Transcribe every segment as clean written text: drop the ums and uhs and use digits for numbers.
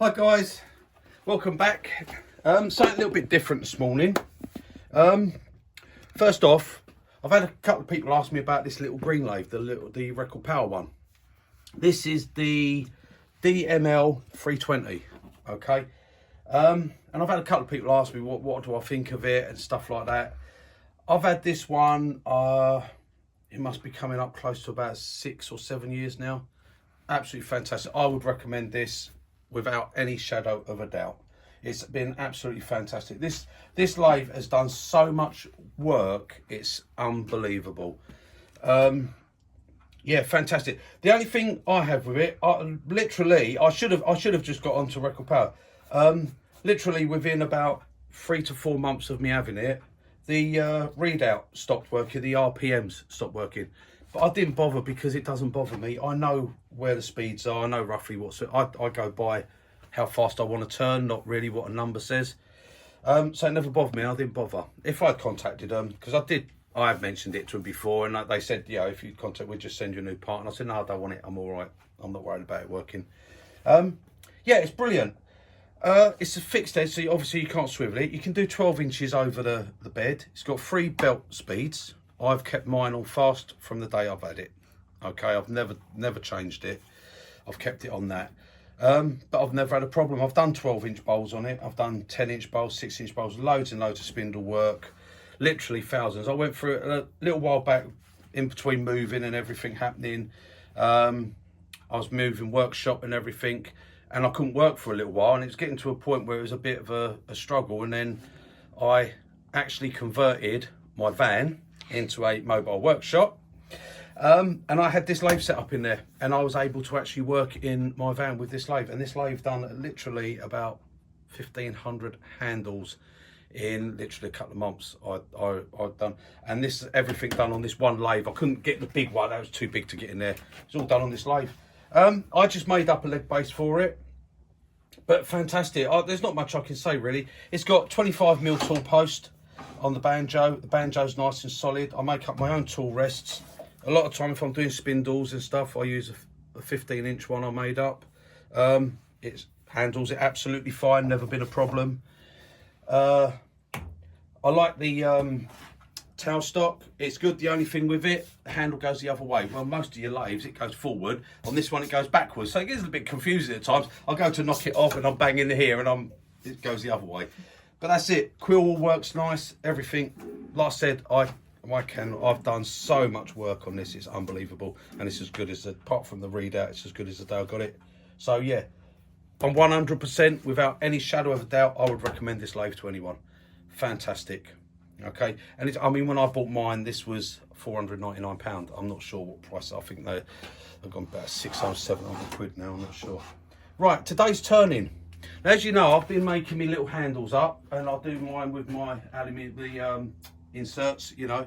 Hi guys, welcome back. Something a little bit different this morning. First off, I've had a couple of people ask me about this little green lathe, the record power one. This is the DML 320. Okay, and I've had a couple of people ask me what do I think of it and stuff like that. I've had this one. It must be coming up close to about 6 or 7 years now. Absolutely fantastic. I would recommend this without any shadow of a doubt. It's been absolutely fantastic. This lathe has done so much work, it's unbelievable. Yeah, fantastic. The only thing I have with it, I should have just got onto record power. Literally within about 3 to 4 months of me having it, the readout stopped working, the RPMs stopped working. But I didn't bother because it doesn't bother me. I know where the speeds are. I know roughly what's. I go by how fast I want to turn, not really what a number says. So it never bothered me. I didn't bother. If I'd contacted them, because I have mentioned it to them before, and they said, yeah, if you contact, we'll just send you a new part. And I said, no, I don't want it. I'm all right. I'm not worried about it working. Yeah, it's brilliant. It's a fixed edge, so obviously you can't swivel it. You can do 12 inches over the bed. It's got 3 belt speeds. I've kept mine on fast from the day I've had it. Okay, I've never changed it. I've kept it on that. But I've never had a problem. I've done 12-inch bowls on it. I've done 10-inch bowls, 6-inch bowls, loads and loads of spindle work. Literally thousands. I went through it a little while back in between moving and everything happening. I was moving workshop and everything, and I couldn't work for a little while, and it was getting to a point where it was a bit of a struggle. And then I actually converted my van into a mobile workshop, and I had this lathe set up in there, and I was able to actually work in my van with this lathe. And this lathe done literally about 1,500 handles in literally a couple of months. I'd done, and this is everything done on this one lathe. I couldn't get the big one, that was too big to get in there. It's all done on this lathe. I just made up a leg base for it, but fantastic. There's not much I can say really. It's got 25mm tool post on the banjo. The banjo's nice and solid. I make up my own tool rests. A lot of time if I'm doing spindles and stuff, I use a 15-inch one I made up. It handles it absolutely fine, never been a problem. I like the tail stock. It's good. The only thing with it, the handle goes the other way. Well, most of your lathes, it goes forward. On this one, it goes backwards. So it gets a bit confusing at times. I go to knock it off and I'm banging here and it goes the other way. But that's it. Quill wheel works nice. Everything. Like I said, I've done so much work on this. It's unbelievable, and it's as good as apart from the readout, it's as good as the day I got it. So yeah, I'm 100% without any shadow of a doubt. I would recommend this lathe to anyone. Fantastic. Okay, and I mean, when I bought mine, this was £499. I'm not sure what price. I think they've gone about 600, 700 quid now. I'm not sure. Right, today's turning. Now, as you know, I've been making me little handles up, and I'll do mine with my aluminium, inserts, you know.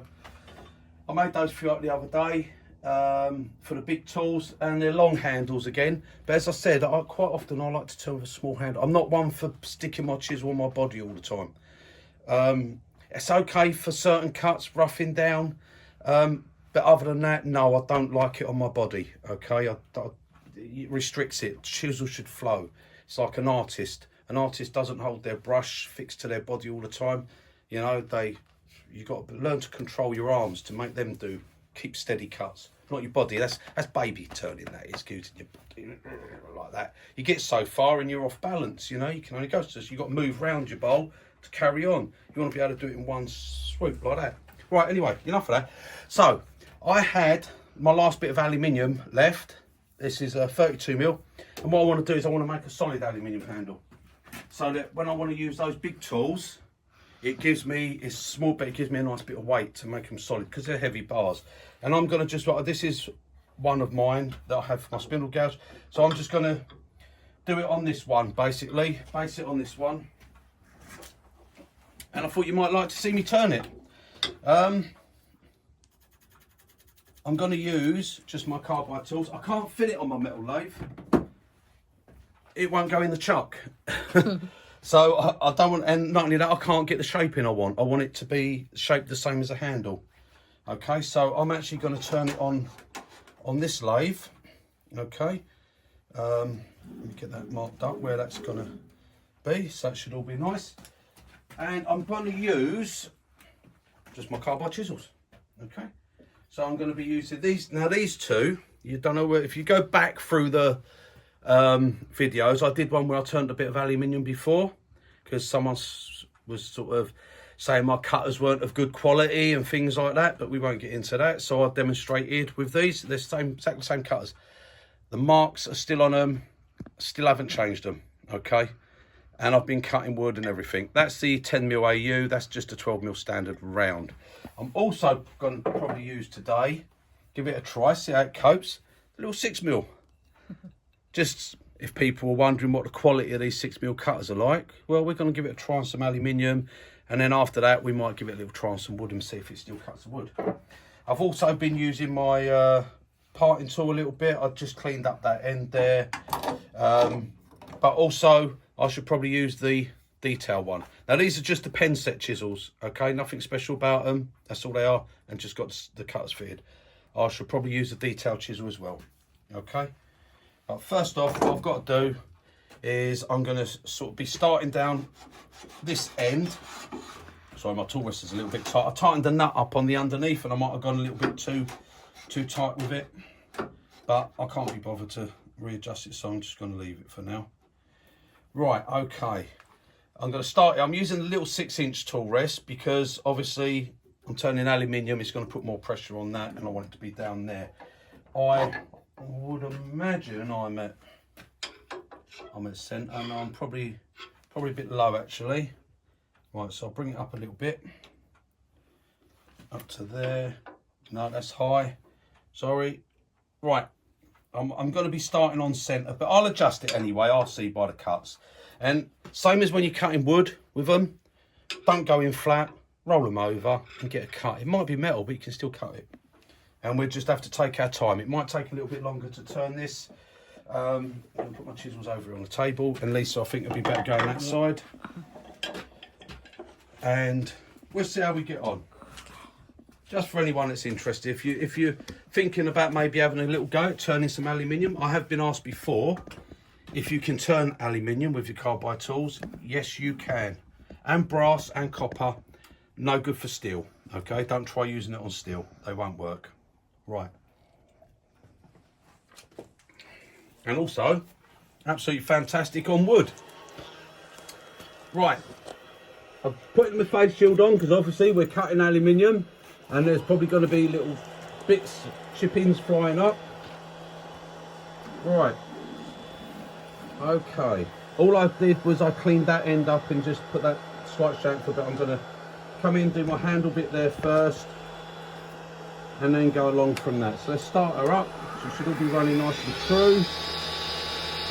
I made those for you up the other day for the big tools, and they're long handles again. But as I said, quite often I like to turn with a small handle. I'm not one for sticking my chisel on my body all the time. It's okay for certain cuts, roughing down. But other than that, no, I don't like it on my body, okay? It restricts it. Chisel should flow. It's like an artist. An artist doesn't hold their brush fixed to their body all the time. You know, you've got to learn to control your arms to make them keep steady cuts. Not your body. That's baby turning. That is using your body like that. You get so far and you're off balance. You know, you can only go so you've got to move round your bowl to carry on. You want to be able to do it in one swoop like that. Right. Anyway, enough of that. So I had my last bit of aluminium left. This is a 32mm, and what I want to do is I want to make a solid aluminium handle, so that when I want to use those big tools, it's small, but it gives me a nice bit of weight to make them solid because they're heavy bars. And I'm going to this is one of mine that I have for my spindle gouge, so I'm just going to do it on this one, basically, base it on this one. And I thought you might like to see me turn it. I'm going to use just my carbide tools. I can't fit it on my metal lathe. It won't go in the chuck. So I don't want, and not only that, I can't get the shaping I want. I want it to be shaped the same as a handle. Okay, so I'm actually going to turn it on this lathe. Okay, Let me get that marked up where that's going to be, so that should all be nice. And I'm going to use just my carbide chisels. Okay, so I'm going to be using these. Now these two, you don't know where, if you go back through the videos, I did one where I turned a bit of aluminium before, because someone was sort of saying my cutters weren't of good quality and things like that, but we won't get into that. So I demonstrated with these. They're exactly the same cutters. The marks are still on them, still haven't changed them, okay? And I've been cutting wood and everything. That's the 10mm AU, that's just a 12mm standard round. I'm also going to probably use today, give it a try, see how it copes, a little 6mm. Just if people are wondering what the quality of these 6mm cutters are like, well, we're going to give it a try on some aluminium, and then after that we might give it a little try on some wood and see if it still cuts the wood. I've also been using my parting tool a little bit. I've just cleaned up that end there, but also I should probably use the detail one. Now these are just the pen set chisels, okay, nothing special about them, that's all they are, and just got the cutters fitted. I should probably use the detail chisel as well, okay. But first off, what I've got to do is I'm going to sort of be starting down this end. Sorry, my tool rest is a little bit tight. I tightened the nut up on the underneath and I might have gone a little bit too tight with it, but I can't be bothered to readjust it, so I'm just going to leave it for now. Right, okay, I'm going to start. I'm using the little 6-inch tool rest because obviously I'm turning aluminium. It's going to put more pressure on that, and I want it to be down there. I would imagine I'm at centre, and I'm probably a bit low actually. Right, so I'll bring it up a little bit, up to there. No, that's high. Sorry. Right, I'm going to be starting on centre, but I'll adjust it anyway. I'll see by the cuts. And same as when you're cutting wood with them, don't go in flat. Roll them over and get a cut. It might be metal, but you can still cut it. And we'll just have to take our time. It might take a little bit longer to turn this. I'll put my chisels over on the table, and Lisa, I think it'll be better going that side. And we'll see how we get on. Just for anyone that's interested, if you're thinking about maybe having a little go at turning some aluminium, I have been asked before if you can turn aluminium with your carbide tools. Yes, you can. And brass and copper, no good for steel. Okay, don't try using it on steel. They won't work. Right. And also, absolutely fantastic on wood. Right. I've put my face shield on because obviously we're cutting aluminium and there's probably going to be little bits, chippings flying up. Right. Okay. All I did was I cleaned that end up and just put that slight shank for a bit. I'm going to come in, do my handle bit there first, and then go along from that. So let's start her up. She should all be running nice and true.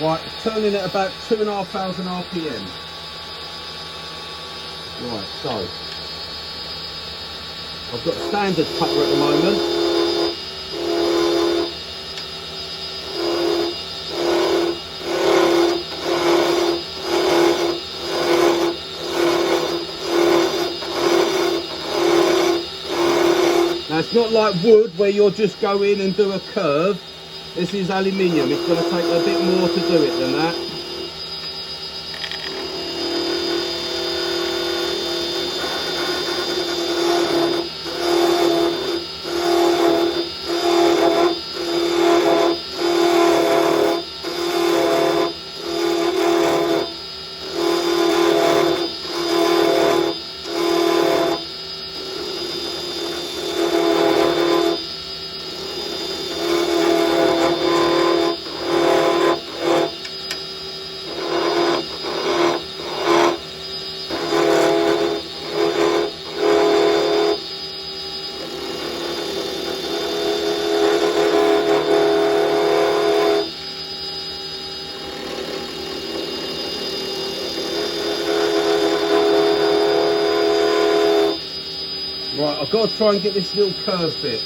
Right, turning at about 2,500 RPM. Right, so I've got a standard cutter at the moment. Now it's not like wood where you'll just go in and do a curve. This is aluminium. It's going to take a bit more to do it than that. Right, I've got to try and get this little curve bit.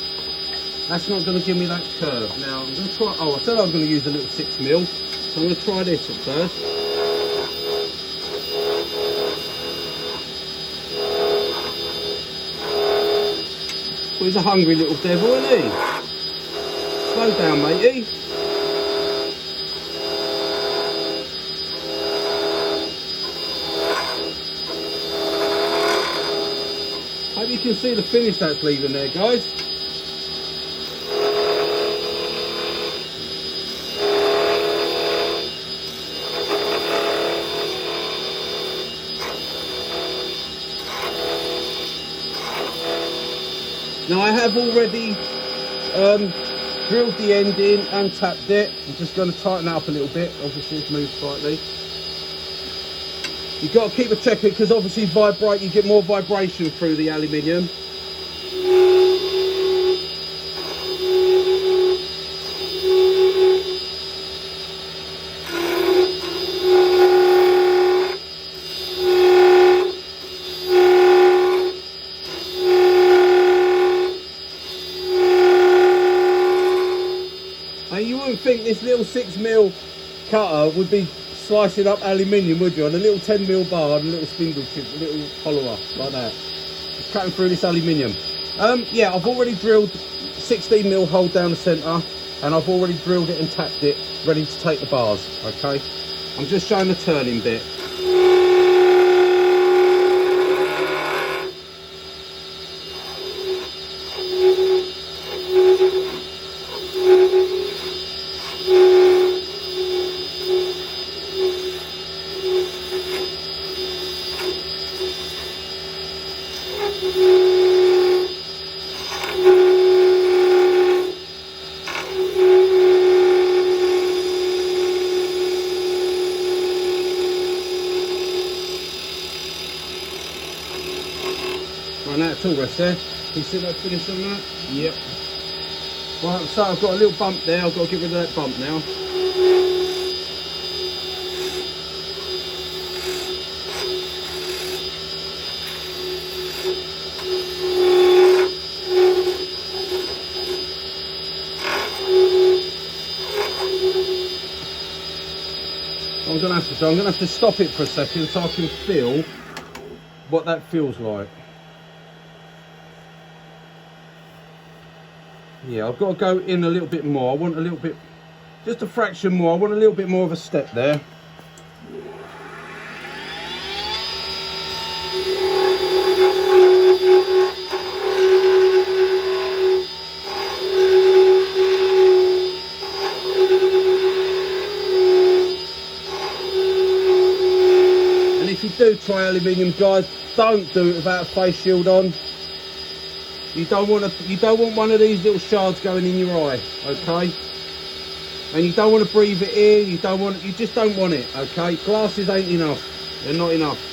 That's not going to give me that curve. Now, I'm going to try, I said I was going to use a little 6mm, so I'm going to try this at first. Well, he's a hungry little devil, isn't he? Slow down, matey. you can see the finish that's leaving there, guys. Now I have already drilled the end in and tapped it. I'm just going to tighten it up a little bit. Obviously it's moved slightly. You've got to keep a check it because obviously you get more vibration through the aluminium. You wouldn't think this little 6mm cutter would be slicing up aluminium, would you? On a little 10mm bar and a little spindle chip, a little follower like that. Just cutting through this aluminium. Yeah, I've already drilled 16mm hole down the centre, and I've already drilled it and tapped it, ready to take the bars. Okay, I'm just showing the turning bit. Right, now it's all rest there. Can you see that finish on that? Yep. Right, so I've got a little bump there. I've got to get rid of that bump now. I'm going to have to stop it for a second so I can feel what that feels like. Yeah, I've got to go in a little bit more. I want a little bit, just a fraction more. I want a little bit more of a step there. And if you do try aluminium, guys, don't do it without a face shield on. You don't want one of these little shards going in your eye, okay? And you don't want to breathe it in. You just don't want it, okay? Glasses ain't enough. They're not enough.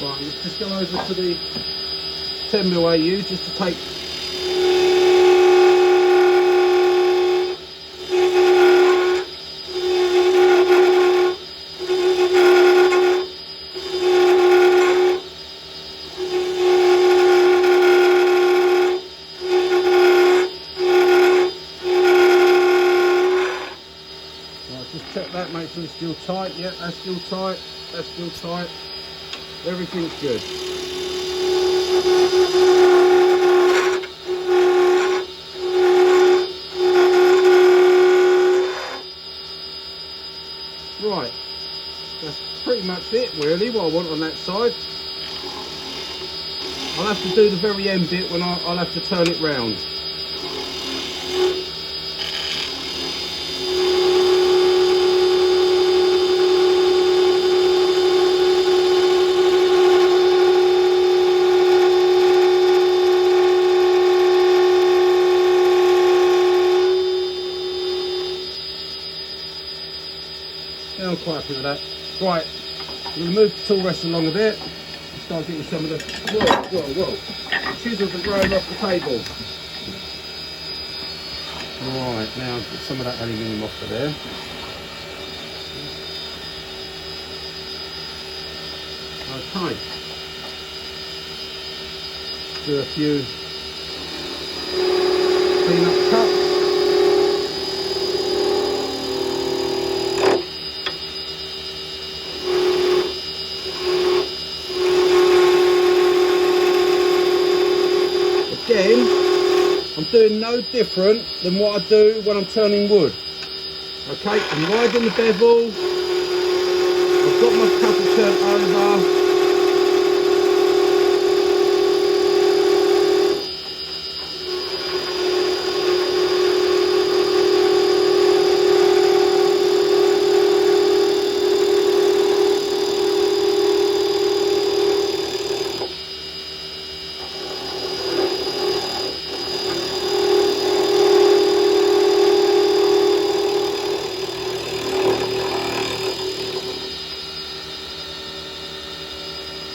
Right, let's just go over to the 10mm AU just to take. Just check that, make sure it's still tight. Yeah, that's still tight. That's still tight. Everything's good. Right, that's pretty much it really, what I want on that side. I'll have to do the very end bit when I'll have to turn it round. Yeah, I'm quite happy with that. Right, I'm going to move the tool rest along a bit. Start getting some of the chisels are growing off the table. Right, now get some of that aluminium off of there. Okay. Do a few clean up cuts. again, I'm doing no different than what I do when I'm turning wood. Okay, I'm riding the bevel, I've got my cutter turned over.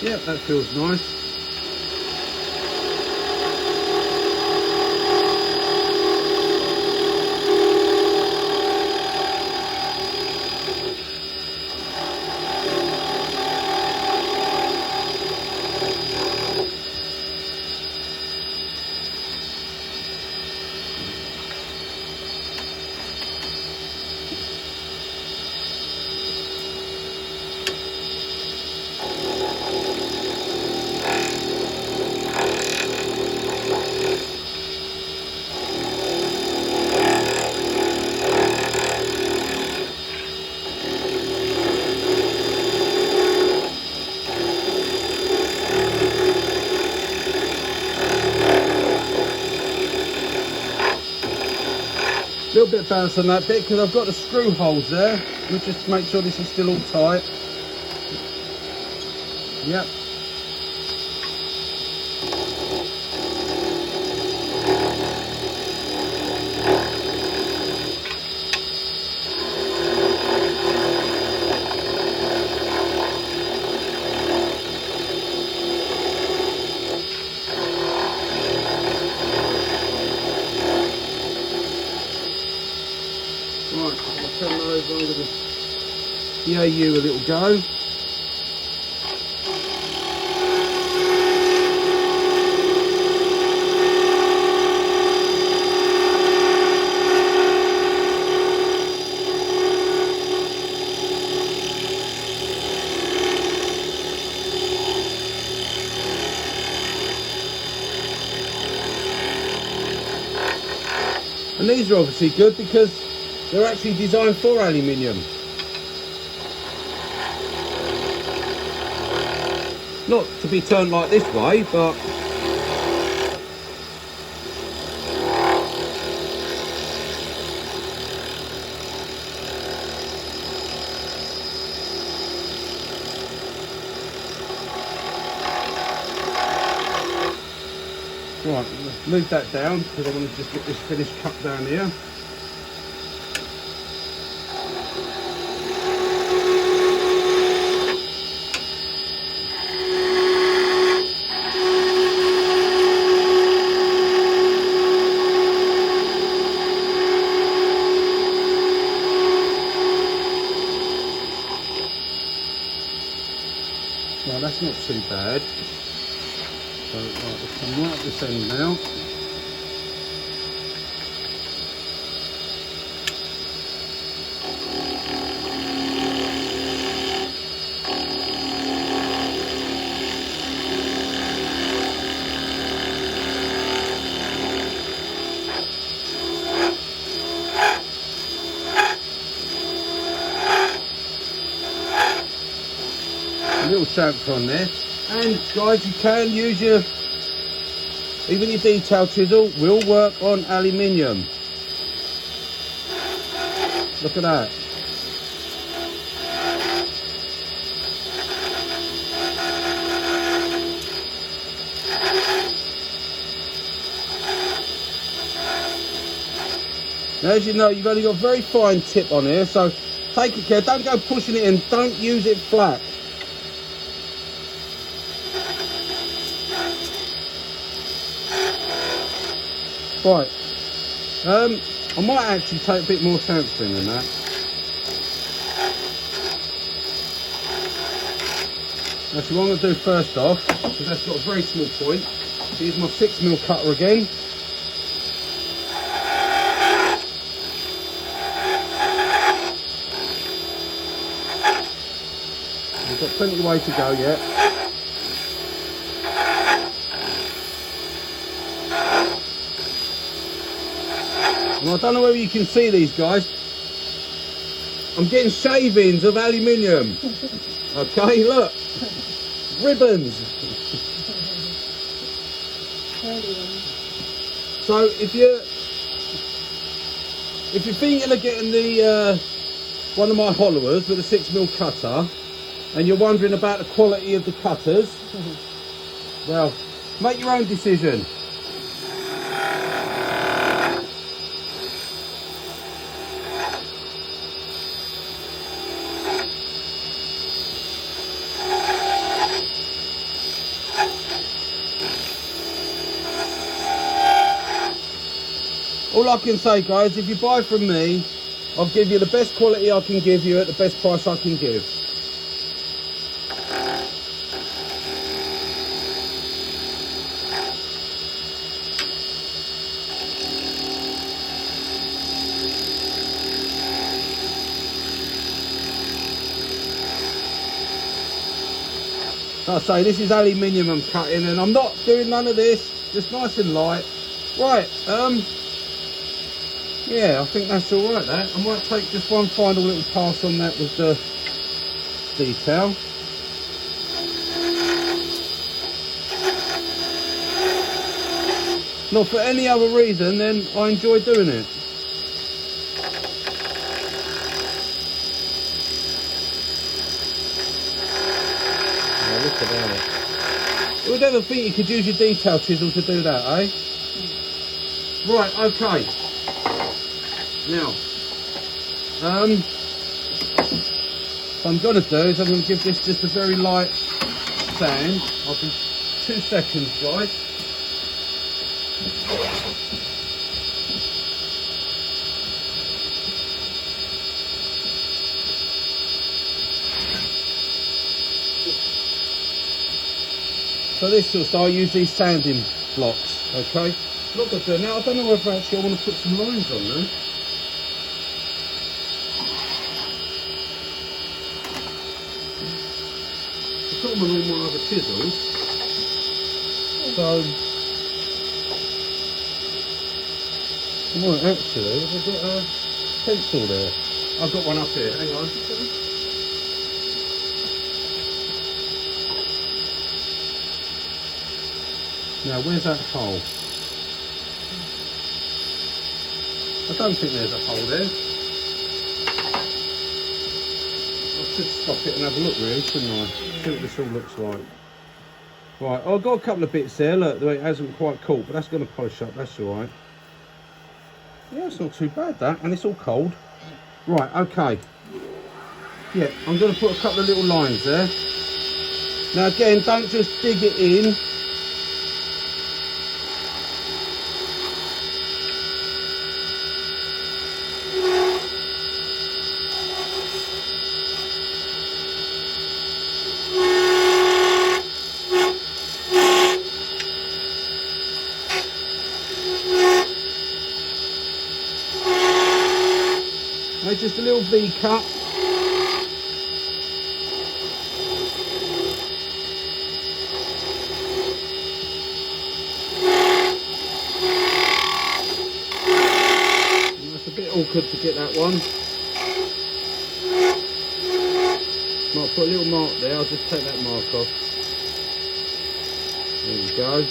Yep, that feels nice. A little bit of bounce on that bit because I've got the screw holes there. Let me just make sure this is still all tight. Yep. Right, I'll turn those over the AU a little go. And these are obviously good because they're actually designed for aluminium. Not to be turned like this way, but right, let's move that down because I want to just get this finished cut down here. Well, that's not too bad. So, right, let's come right up this end now. A little chamfer on there. And guys, you can use even your detail chisel will work on aluminium. Look at that. Now, as you know, you've only got a very fine tip on here, so take it care. Don't go pushing it in. Don't use it flat. Right, I might actually take a bit more chamfering than that. Actually, what I'm going to do first off, because that's got a very small point, is my 6mm cutter again. We've got plenty of way to go yet. And I don't know whether you can see these guys. I'm getting shavings of aluminium. Okay, look. Ribbons. So if you're thinking of getting the one of my hollowers with a 6mm cutter, and you're wondering about the quality of the cutters, well, make your own decision. All I can say, guys, if you buy from me, I'll give you the best quality I can give you at the best price I can give. Like I say, this is aluminium I'm cutting, and I'm not doing none of this, just nice and light. Right, yeah, I think that's all right, that. I might take just one final little pass on that with the detail. Not for any other reason than I enjoy doing it. Oh, look at that. Who would ever think you could use your detail chisel to do that, eh? Right, okay. Now, what I'm going to do is I'm going to give this just a very light sand. I'll be 2 seconds, guys. So this sort of style, I use these sanding blocks, okay? Look at that. Now, I don't know whether actually I want to put some lines on there. I've got them on all my other chisels. So, well, actually, I've got a pencil there. I've got one up here. Hang on. Now, where's that hole? I don't think there's a hole there. I should stop it and have a look, really, shouldn't I? See what this all looks like. Right, I've got a couple of bits there, look, the way it hasn't quite caught, but that's going to polish up, that's all right. Yeah, it's not too bad, that, and it's all cold. Right, okay. Yeah, I'm going to put a couple of little lines there. Now, again, don't just dig it in. Just a little V cut. That's a bit awkward to get that one. Might put a little mark there, I'll just take that mark off. There we go.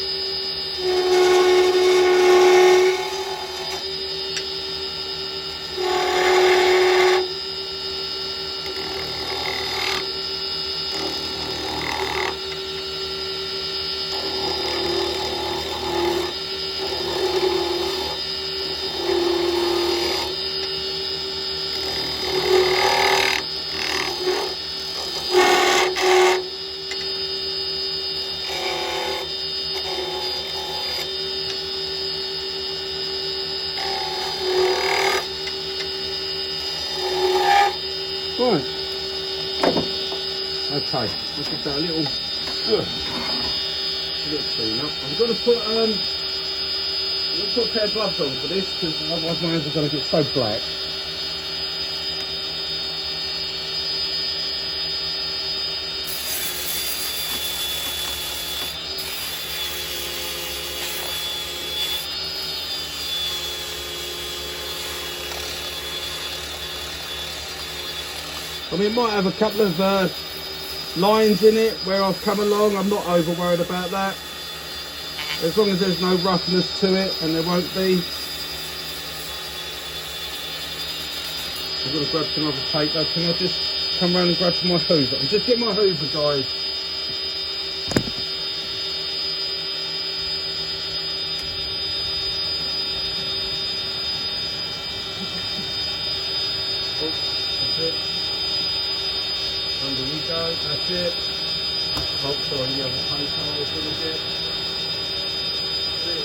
Right. Okay, let's give that a little clean up. I'm going to put a pair of gloves on for this because otherwise my hands are going to get so black. I mean, it might have a couple of lines in it where I've come along. I'm not over worried about that. As long as there's no roughness to it, and there won't be. I'm going to grab some other tape though. Can I just come round and grab my hoover? I'm just getting my hoover, guys. Oh, that's it. Under we go, that's it. Oh, sorry, the other tape a little bit. There we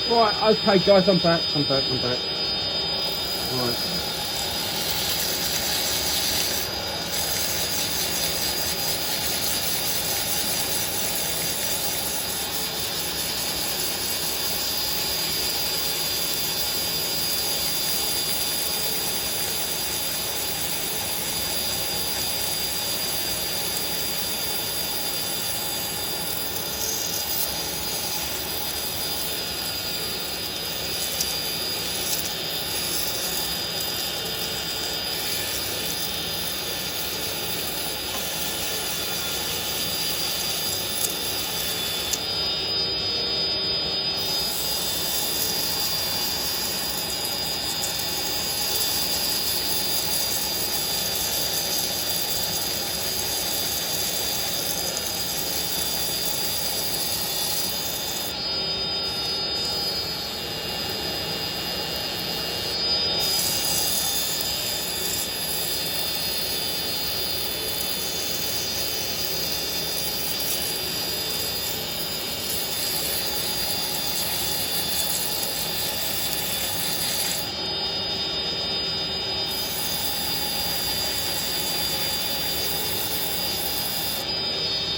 go. Right, okay guys, I'm back. Right.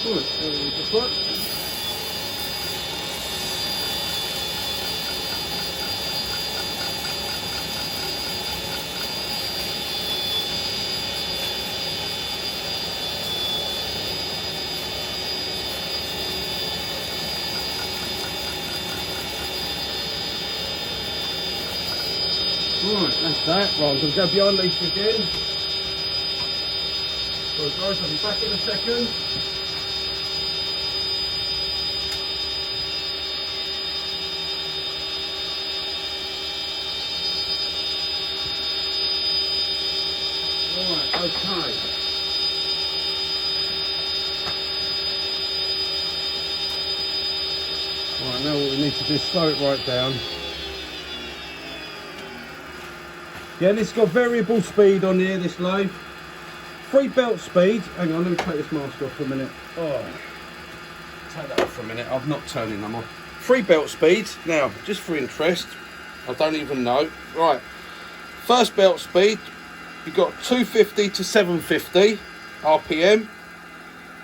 Good, so the foot. Right, that's that. Right, I'm going to go behind these again. So guys, I'll be back in a second. Right, okay. Right, now what we need to do is slow it right down. Yeah, and it's got variable speed on here, this lathe. Free belt speed. Hang on, let me take this mask off for a minute. Oh, take that off for a minute. I'm not turning them off. Free belt speed. Now, just for interest, I don't even know. Right, first belt speed, you've got 250 to 750 RPM.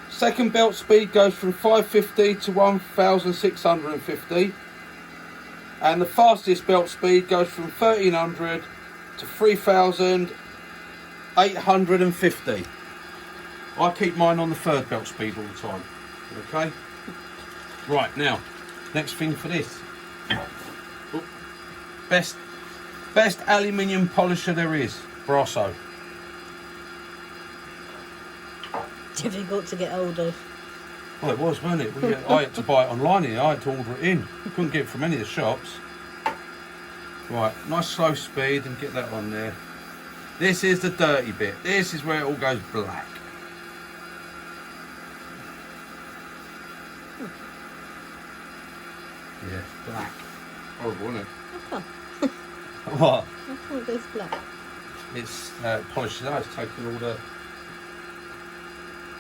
Second belt speed goes from 550 to 1650. And the fastest belt speed goes from 1300 to 3850. I keep mine on the third belt speed all the time. Okay? Right, now, next thing for this. Oh, best aluminium polisher there is, Brasso. Difficult to get hold of. Well, it was, wasn't it? I had to buy it online here. I had to order it in. Couldn't get it from any of the shops. Right, nice slow speed and get that on there. This is the dirty bit. This is where it all goes black. Yeah, black. Horrible, isn't it? Oh, What? I thought it was black. It's polished out. It's taken all the...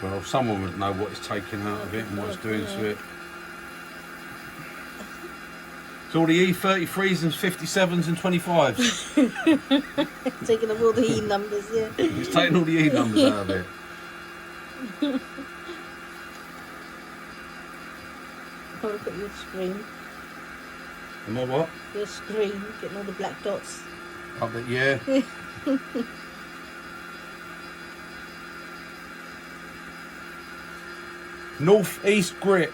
Well, someone would know what it's taking out of it and what it's doing to it. It's all the E33s and 57s and 25s. Taking up all the E numbers, yeah. It's taking all the E numbers out of it. I'll look at your screen. Am I what? Your screen, getting all the black dots. Up there, yeah. North East grit.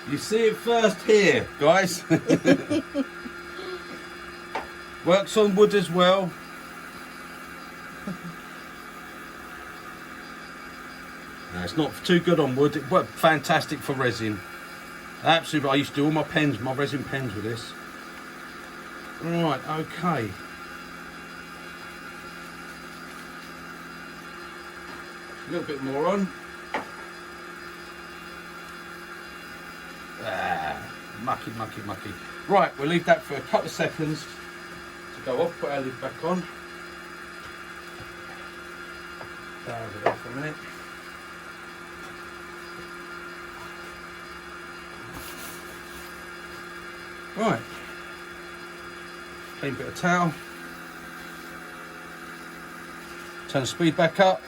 You see it first here, guys. Works on wood as well. No, it's not too good on wood. It worked fantastic for resin. Absolutely, I used to do all my pens, my resin pens with this. Right, okay. A little bit more on. Mucky, mucky, mucky. Right, we'll leave that for a couple of seconds to go off. Put our lid back on. Down with that for a minute. Right. Clean bit of towel. Turn the speed back up.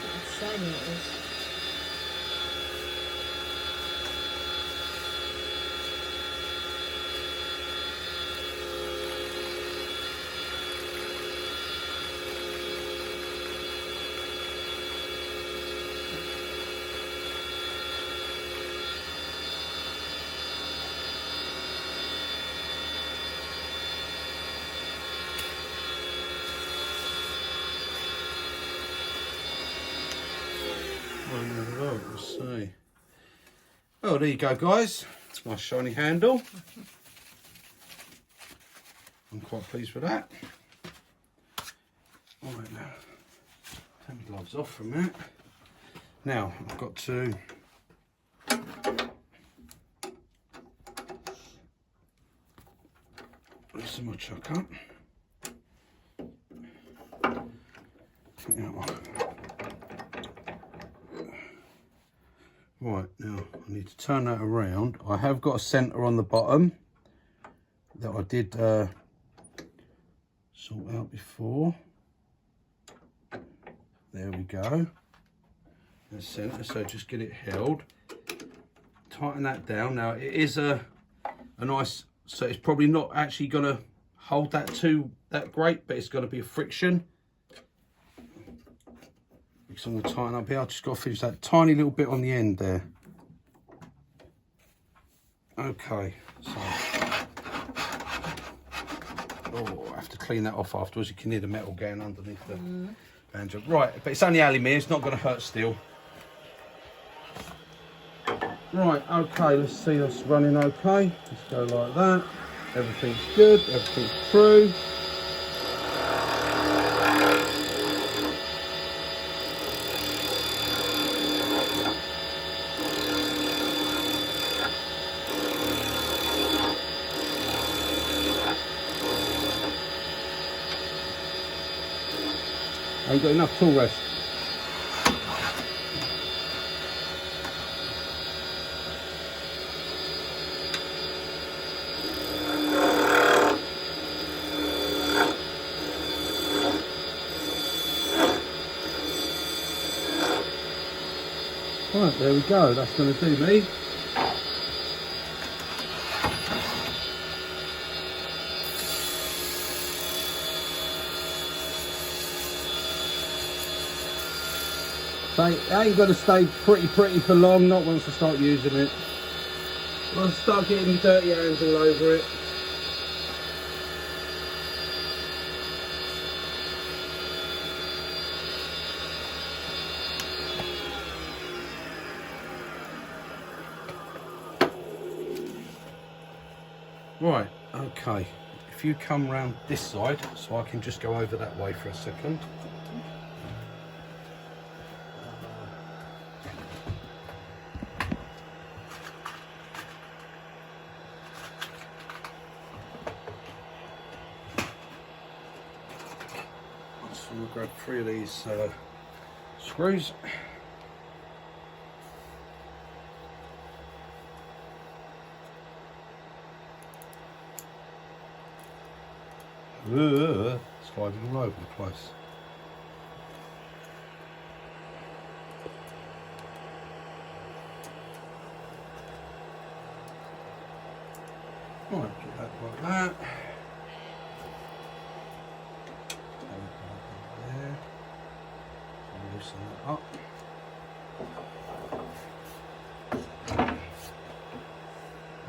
How shiny it is. Let's see. Oh, there you go, guys. It's my shiny handle. I'm quite pleased with that. All right, now take my gloves off for a minute. Now I've got to put some more chuck up. Take that one. Right, now I need to turn that around. I have got a centre on the bottom that I did sort out before. There we go. The centre, so just get it held. Tighten that down. Now it is a nice, so it's probably not actually going to hold that that great, but it's going to be a friction. So I'm going to tighten up here. I've just got to finish that tiny little bit on the end there. Okay, so oh, I have to clean that off afterwards. You can hear the metal going underneath the banjo. Right, but it's only aluminium. It's not going to hurt steel. Right, okay. Let's see that's running okay. Let's go like that. Everything's good. Everything's true. I ain't got enough tool rest. Right, there we go. That's going to do me. So it ain't going to stay pretty for long, not once I start using it. I'll start getting dirty hands all over it. Right, okay. If you come round this side, so I can just go over that way for a second. So we'll grab 3 of these screws. Sliding all over the place. Right, get that like that. There. loosen that up.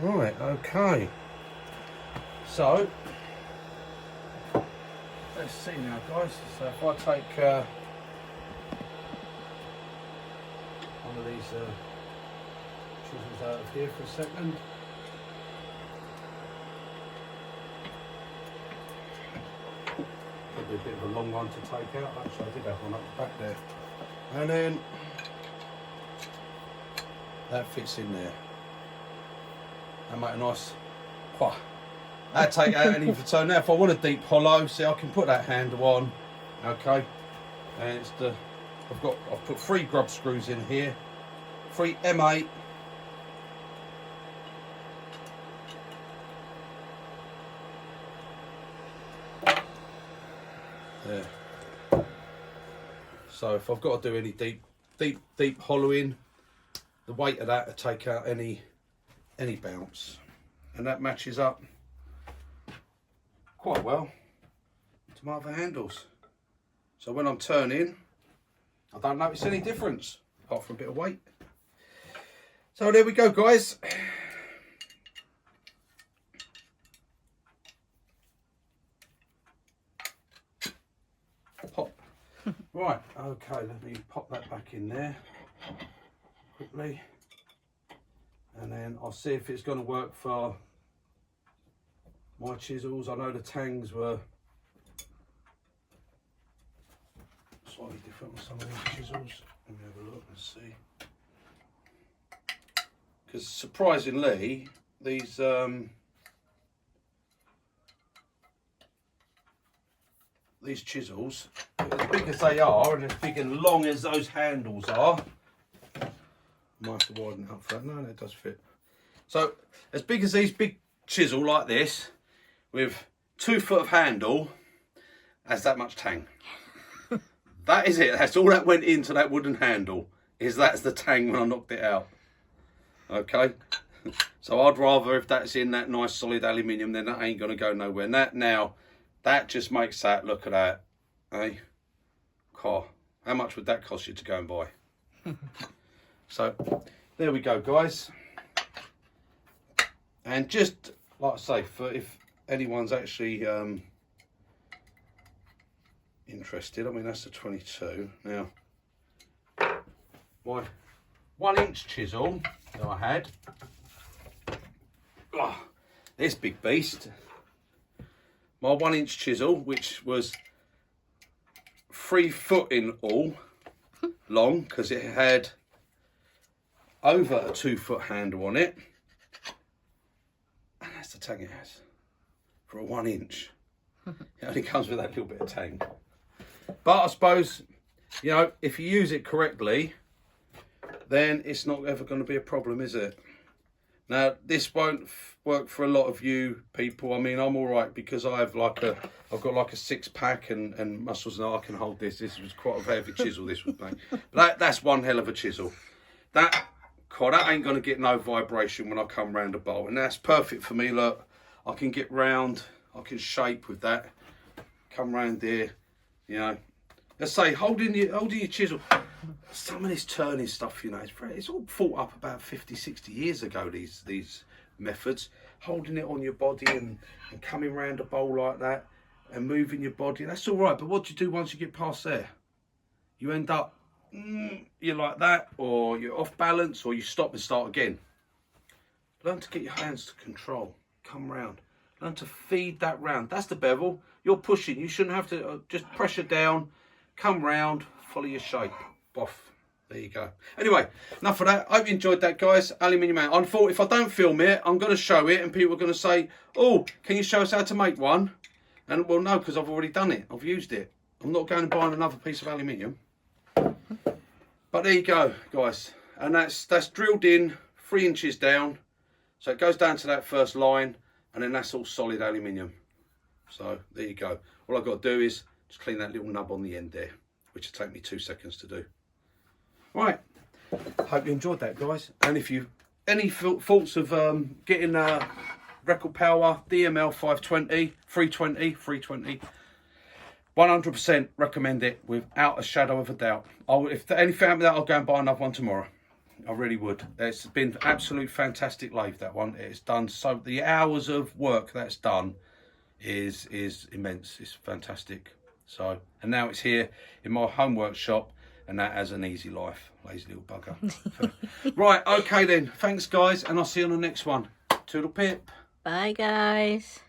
Right, okay. So, let's see now, guys. So if I take one of these chisels out of here for a second. Probably a bit of a long one to take out. Actually, I did have one up the back there. And then that fits in there. And make a nice. Wow. That take out any. So now, if I want a deep hollow, see, I can put that handle on. Okay, and it's the. I've put 3 grub screws in here, 3 M8. There. So if I've got to do any deep hollowing, the weight of that to take out any bounce, and that matches up quite well to my other handles. So when I'm turning, I don't notice any difference apart from a bit of weight. So there we go, guys. Pop. Right, okay, let me pop that back in there quickly. And then I'll see if it's going to work for my chisels. I know the tangs were slightly different with some of these chisels. Let me have a look and see. Because surprisingly, these chisels, as big as they are and as big and long as those handles are, might have to widen it up for that. No, it does fit. So as big as these big chisel like this, with 2 foot of handle, has that much tang. That is it. That's all that went into that wooden handle. That's the tang when I knocked it out. Okay. So I'd rather, if that's in that nice solid aluminium, then that ain't gonna go nowhere. And that just makes that, look at that. Hey, how much would that cost you to go and buy? So there we go, guys. And just like I say, for if anyone's actually interested, I mean, that's the 22. Now, my 1-inch chisel that I had, this big beast, my 1-inch chisel, which was 3 foot in all long, because it had over a 2 foot handle on it, and that's the tang it has for a 1-inch. It only comes with that little bit of tang. But I suppose, you know, if you use it correctly, then it's not ever going to be a problem, is it? Now, this won't work for a lot of you people. I mean, I'm all right because I've got like a 6-pack and muscles, and I can hold this. This was quite a heavy chisel. This was bang. But that's one hell of a chisel. That ain't going to get no vibration when I come round the bowl, and that's perfect for me. Look, I can get round, I can shape with that. Come round there, you know. Let's say holding your chisel. Some of this turning stuff, you know, it's all thought up about 50, 60 years ago, these methods. Holding it on your body and coming round a bowl like that and moving your body, that's all right. But what do you do once you get past there? You end up, you're like that, or you're off balance, or you stop and start again. Learn to get your hands to control. Come round. Learn to feed that round. That's the bevel. You're pushing. You shouldn't have to just pressure down. Come round. Follow your shape. Boff. There you go. Anyway, enough of that. I hope you enjoyed that, guys. Aluminium man. I thought if I don't film it, I'm going to show it, and people are going to say, "Oh, can you show us how to make one?" And well, no, because I've already done it. I've used it. I'm not going and buying another piece of aluminium. But there you go, guys. And that's drilled in 3 inches down. So it goes down to that first line, and then that's all solid aluminium. So there you go. All I've got to do is just clean that little nub on the end there, which will take me 2 seconds to do. Right. Hope you enjoyed that, guys. And if you any thoughts of getting record power DML 520, 320, 100% recommend it without a shadow of a doubt. If anything happened to that, I'll go and buy another one tomorrow. I really would. It's been absolute fantastic lathe, that one. It's done so, the hours of work that's done is immense. It's fantastic. So, and now it's here in my home workshop, and that has an easy life. Lazy little bugger. Right, okay then. Thanks guys, and I'll see you on the next one. Toodle pip. Bye, guys.